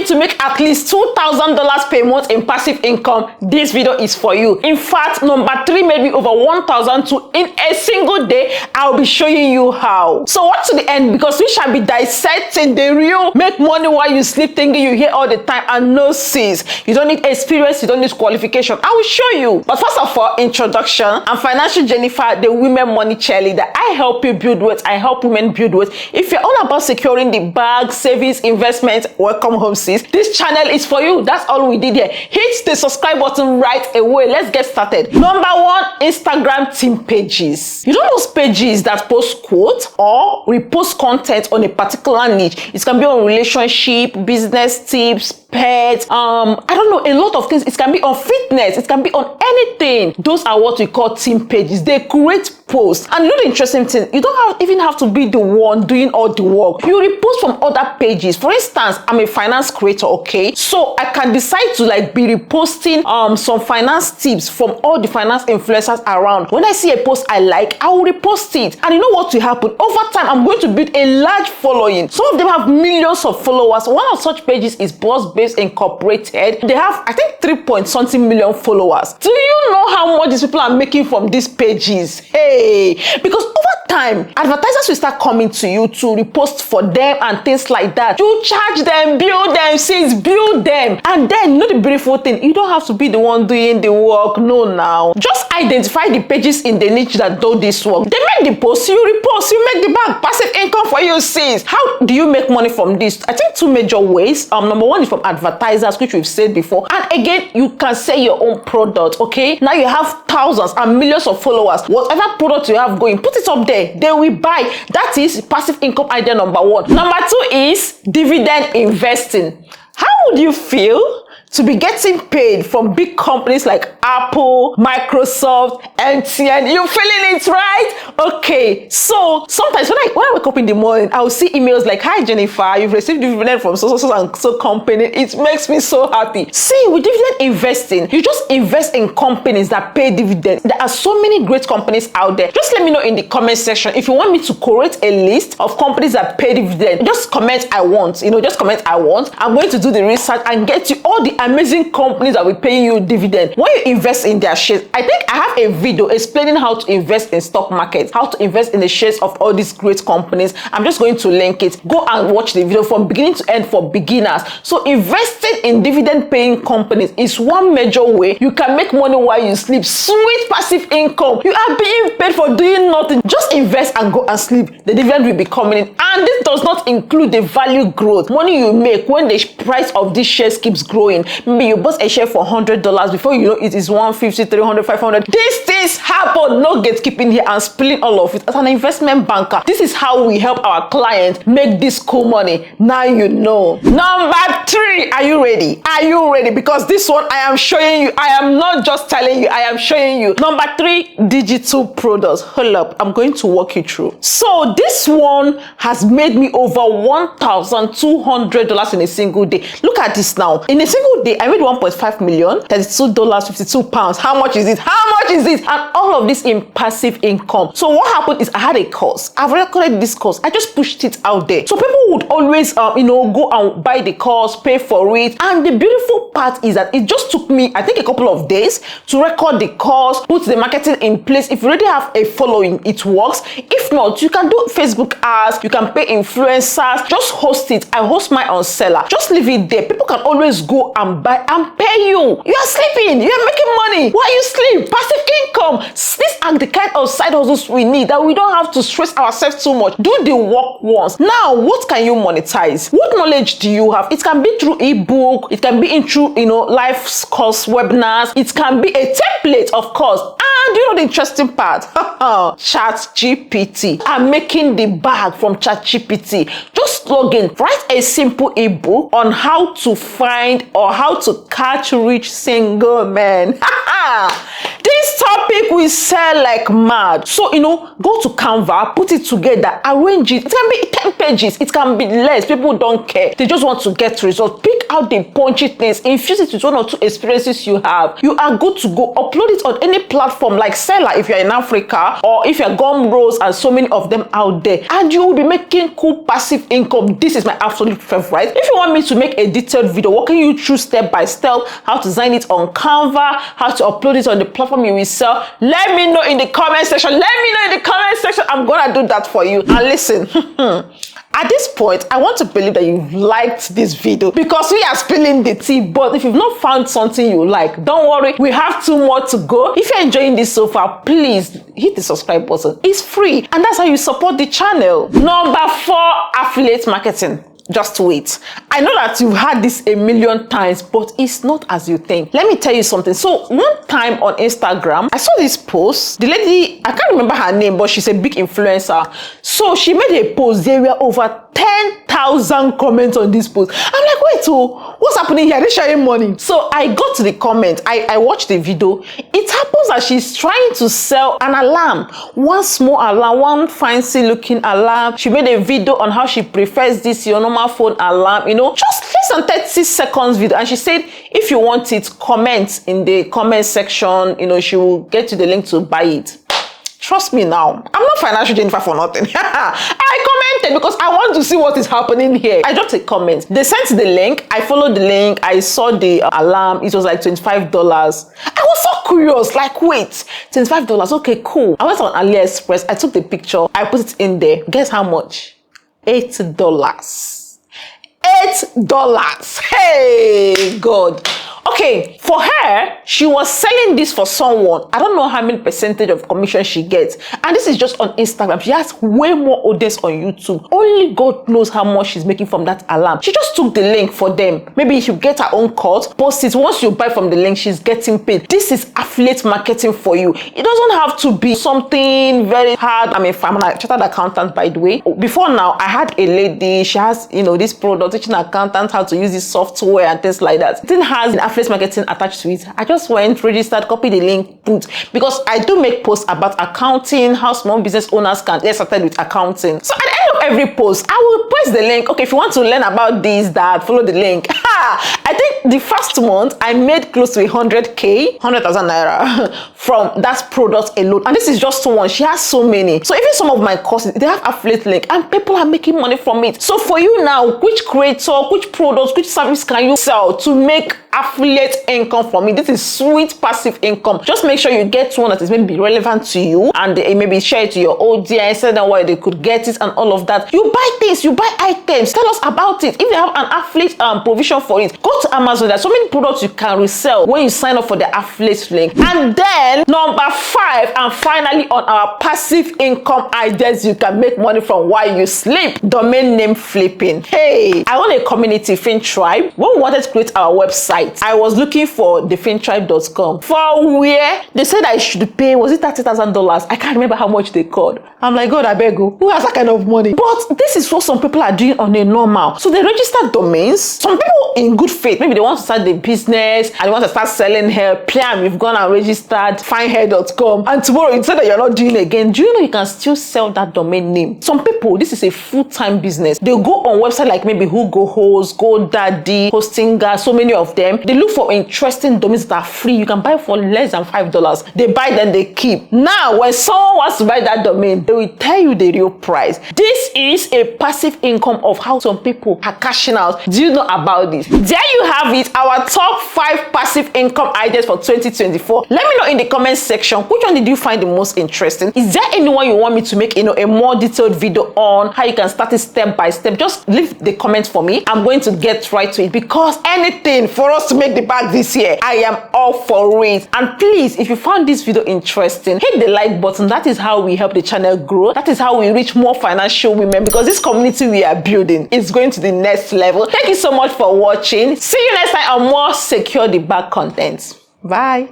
to make at least $2,000 per month in passive income, this video is for you. In fact, number 3 made me over 1,002 in a single day. I'll be showing you how. So watch to the end, because we shall be dissecting the real make money while you sleep thinking you hear all the time and no cease. You don't need experience, you don't need qualification. I will show you. But first of all, introduction. I'm Financial Jennifer, the women money cheerleader. I help you build wealth. I help women build wealth. If you're all about securing the bag, savings, investment, welcome home sis. This channel is for you. That's all we did here. Hit the subscribe button right away. Let's get started. Number 1, Instagram team pages. You know those pages that post quotes or repost content on a particular niche? It can be on relationship, business tips, pets, I don't know, a lot of things. It can be on fitness, it can be on anything. Those are what we call team pages. They create posts. And you know the interesting thing, you don't even have to be the one doing all the work. You repost from other pages. For instance, I'm a finance creator, okay? So I can decide to be reposting some finance tips from all the finance influencers around. When I see a post I like, I will repost it. And you know what will happen? Over time, I'm going to build a large following. Some of them have millions of followers. One of such pages is Boss Babes Incorporated. They have, I think, 3-point-something million followers. Do you know how much these people are making from these pages? Hey, because over time, advertisers will start coming to you to repost for them and things like that. You charge them, build them, sis, build them. And then, you know the beautiful thing, you don't have to be the one doing the work. No, now. Just identify the pages in the niche that do this work. They make the post, you repost, you make the bag. Passive income for you, sis. How do you make money from this? I think 2 major ways. Number 1 is from advertisers, which we've said before. And again, you can sell your own product, okay? Now you have thousands and millions of followers. Whatever product you have going, put it up there. They will buy. That is passive income idea number 1. Number 2 is dividend investing. How would you feel to be getting paid from big companies like Apple, Microsoft, MTN? You feeling it, right? Okay, so sometimes when I wake up in the morning, I will see emails like, "Hi Jennifer, you've received dividend from so and so company." It makes me so happy. See, with dividend investing, you just invest in companies that pay dividends. There are so many great companies out there. Just let me know in the comment section if you want me to create a list of companies that pay dividend. Just comment "I want." Just comment "I want." I'm going to do the research and get you all the amazing companies that will pay you dividend when you invest in their shares. I think I have a video explaining how to invest in stock markets, how to invest in the shares of all these great companies. I'm just going to link it. Go and watch the video from beginning to end for beginners. So investing in dividend paying companies is one major way you can make money while you sleep. Sweet passive income. You are being paid for doing nothing. Just invest and go and sleep. The dividend will be coming in. And this does not include the value growth. Money you make when the price of these shares keeps growing. Maybe you bought a share for $100, before you know it is 150, 300, 500. These things happen. No gatekeeping here and spilling all of it. As an investment banker, this is how we help our clients make this cool money. Now you know. Number 3, are you ready? Are you ready? Because this one I am showing you. I am not just telling you, I am showing you. Number 3, digital products. Hold up, I'm going to walk you through. So this one has made me over $1,200 in a single day. Look at this now. In a single day, I made 1.5 million, $32, 52 pounds. How much is it? How much is it? And all of this in passive income. So what happened is I had a course. I've recorded this course. I just pushed it out there. So people would always, go and buy the course, pay for it. And the beautiful part is that it just took me, I think, a couple of days to record the course, put the marketing in place. If you already have a following, it works. If not, you can do Facebook ads, you can pay influencers, just host it. I host mine on Seller. Just leave it there. People can always go and buy and pay you. You are sleeping, you are making money while you sleep. Passive income. These are the kind of side hustles we need, that we don't have to stress ourselves too much. Do the work once. Now, what can you monetize? What knowledge do you have? It can be through ebook, it can be through live course webinars, it can be a template, of course. And you know the interesting part? ChatGPT. I'm making the bag from ChatGPT. Just log in, write a simple ebook on how to find or how to catch rich single men. This topic will sell like mad. So, go to Canva, put it together, arrange it. It can be 10 pages, it can be less. People don't care. They just want to get results. Pick out the punchy things, infuse it with 1 or 2 experiences you have, you are good to go. Upload it on any platform like Seller if you're in Africa, or if you're Gumroad and so many of them out there, and you will be making cool passive income. This is my absolute favorite. If you want me to make a detailed video walking you through step by step how to design it on Canva, how to upload it on the platform you will sell, let me know in the comment section. I'm gonna do that for you. And listen, at this point, I want to believe that you've liked this video because we are spilling the tea. But if you've not found something you like, don't worry, we have 2 more to go. If you're enjoying this so far, please hit the subscribe button. It's free, and that's how you support the channel. Number 4, affiliate marketing. Just wait. I know that you've heard this a million times, but it's not as you think. Let me tell you something. So one time on Instagram, I saw this post. The lady, I can't remember her name, but she's a big influencer. So she made a post. There were over 10,000 comments on this post. I'm like, wait, what's happening here? They're sharing money. So I got to the comment. I watched the video. It happens that she's trying to sell an alarm. One small alarm, one fancy looking alarm. She made a video on how she prefers this, your normal phone alarm, just less than 30 seconds video. And she said, if you want it, comment in the comment section. She will get you the link to buy it. Trust me now, I'm not financial Jennifer for nothing. I commented because I want to see what is happening here. I dropped a comment. They sent the link. I followed the link. I saw the alarm. It was like $25. I was so curious, like, wait, $25. Okay, cool. I went on AliExpress. I took the picture. I put it in there. Guess how much? $8. $8. Hey, God. Okay, for her, she was selling this for someone. I don't know how many percentage of commission she gets. And this is just on Instagram. She has way more audience on YouTube. Only God knows how much she's making from that alarm. She just took the link for them. Maybe she'll get her own cut, post it. Once you buy from the link, she's getting paid. This is affiliate marketing for you. It doesn't have to be something very hard. I'm a chartered accountant, by the way. Before now, I had a lady. She has, this product, teaching accountants how to use this software and things like that. It has an affiliate marketing attached to it. I just went, registered, copied the link, put, because I do make posts about accounting, how small business owners can get started with accounting. So at the end of every post, I will post the link. Okay, if you want to learn about this, that, follow the link. I think the first month I made close to 100,000 naira from that product alone. And this is just one. She has so many. So even some of my courses, they have affiliate link and people are making money from it. So for you now, which creator, which products, which service can you sell to make affiliate income from it? This is sweet passive income. Just make sure you get one that is maybe relevant to you, and maybe share it to your audience, tell them where they could get it and all of that. You buy things, you buy items, tell us about it. If they have an affiliate provision for it, go to Amazon. There's so many products you can resell when you sign up for the affiliate link. And then number 5, and finally on our passive income ideas you can make money from while you sleep, domain name flipping. Hey, I own a community, FinTribe. When we wanted to create our website, I was looking for the fintribe.com, for where they said I should pay, was it $30,000? I can't remember how much they called. I'm like, God, I beg you, who has that kind of money? But this is what some people are doing on a normal. So they register domains. Some people in good faith, maybe they want to start the business and they want to start selling hair. Plum, you've gone and registered finehair.com, and tomorrow you say that you're not doing it again. Do you know you can still sell that domain name? Some people, this is a full-time business. They go on website like maybe WhoGoHost, GoDaddy, Hostinga, so many of them. They look for interesting domains that are free. You can buy for less than $5. They buy, then they keep. Now, when someone wants to buy that domain, they will tell you the real price. This is a passive income of how some people are cashing out. Do you know about this? There you have it, our top 5 passive income ideas for 2024. Let me know in the comment section, which one did you find the most interesting? Is there anyone you want me to make a more detailed video on how you can start it step by step? Just leave the comments for me. I'm going to get right to it, because anything for us to make the bag this year, I am all for it. And please, if you found this video interesting, hit the like button. That is how we help the channel grow. That is how we reach more financial women, because this community we are building is going to the next level. Thank you so much for watching. See you next time on more Secure the Bag content. Bye.